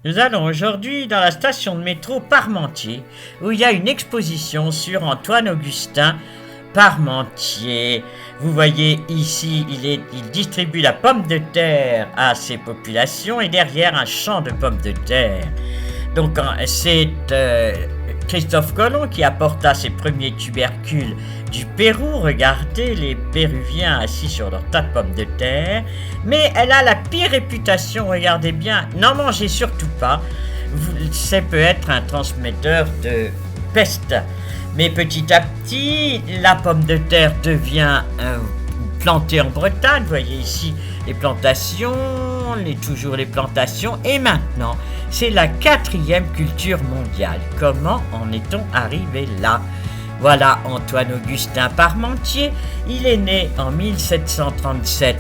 Nous allons aujourd'hui dans la station de métro Parmentier, où il y a une exposition sur Antoine-Augustin Parmentier. Vous voyez ici, il distribue la pomme de terre à ses populations et derrière un champ de pommes de terre. Donc c'est Christophe Colomb qui apporta ses premiers tubercules du Pérou. Regardez les Péruviens assis sur leur tas de pommes de terre. Mais elle a la pire réputation, regardez bien, n'en mangez surtout pas. Ça peut être un transmetteur de peste. Mais petit à petit, la pomme de terre devient plantée en Bretagne. Vous voyez ici les plantations, toujours les plantations. Et maintenant, c'est la 4e culture mondiale. Comment en est-on arrivé là ? Voilà Antoine-Augustin Parmentier. Il est né en 1737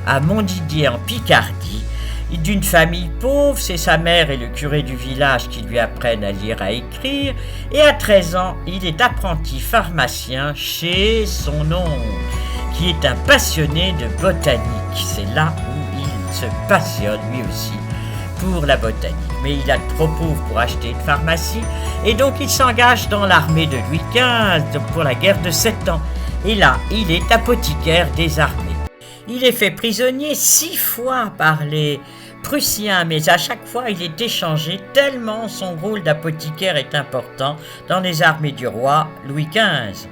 à Montdidier en Picardie. D'une famille pauvre, c'est sa mère et le curé du village qui lui apprennent à lire et à écrire. Et à 13 ans, il est apprenti pharmacien chez son oncle, qui est un passionné de botanique. C'est là où il se passionne lui aussi pour la botanique. Mais il a trop pauvre pour acheter une pharmacie et donc il s'engage dans l'armée de Louis XV pour la guerre de 7 ans. Et là, il est apothicaire des armées. Il est fait prisonnier 6 fois par les Prussiens, mais à chaque fois il est échangé tellement son rôle d'apothicaire est important dans les armées du roi Louis XV.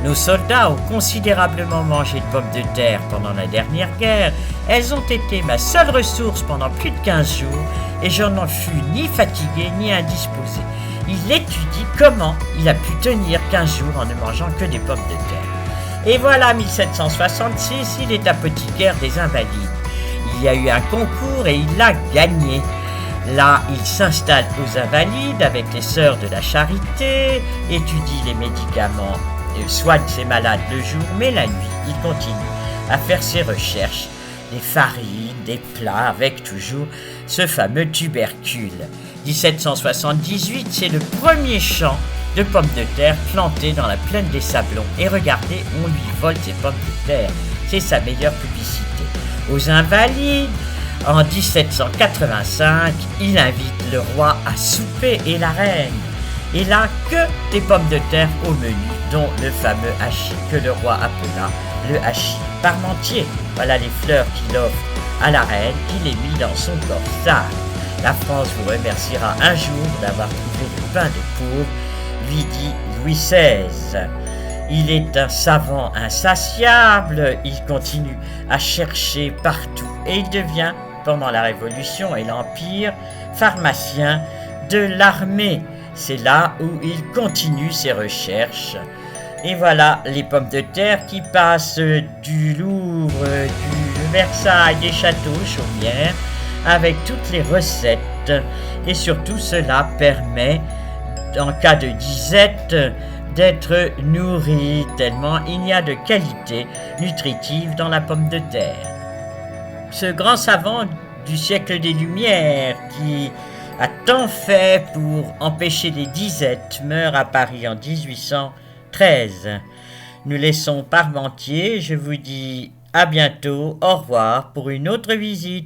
Nos soldats ont considérablement mangé de pommes de terre pendant la dernière guerre. Elles ont été ma seule ressource pendant plus de 15 jours et je n'en fus ni fatigué ni indisposé. Il étudie comment il a pu tenir 15 jours en ne mangeant que des pommes de terre. Et voilà, 1766, il est apothicaire des Invalides. Il y a eu un concours et il l'a gagné. Là, il s'installe aux Invalides avec les Sœurs de la Charité, étudie les médicaments, soigne ses malades le jour, mais la nuit, il continue à faire ses recherches, des farines, des plats, avec toujours ce fameux tubercule. 1778, c'est le premier champ de pommes de terre planté dans la plaine des Sablons. Et regardez, on lui vole ses pommes de terre. C'est sa meilleure publicité. Aux Invalides, en 1785, il invite le roi à souper et la reine. Et là, que des pommes de terre au menu, dont le fameux hachis que le roi appela le hachis Parmentier. Voilà les fleurs qu'il offre à la reine, qu'il est mis dans son corsage. La France vous remerciera un jour d'avoir trouvé le pain de pauvre, lui dit Louis XVI. Il est un savant insatiable, il continue à chercher partout et il devient, pendant la Révolution et l'Empire, pharmacien de l'armée. C'est là où il continue ses recherches. Et voilà les pommes de terre qui passent du Louvre, du Versailles, des châteaux, Chaumière, avec toutes les recettes. Et surtout, cela permet, en cas de disette, d'être nourri, tellement il y a de qualité nutritive dans la pomme de terre. Ce grand savant du siècle des Lumières, qui a tant fait pour empêcher les disettes, meurt à Paris en 1813. Nous laissons Parmentier, je vous dis à bientôt, au revoir pour une autre visite.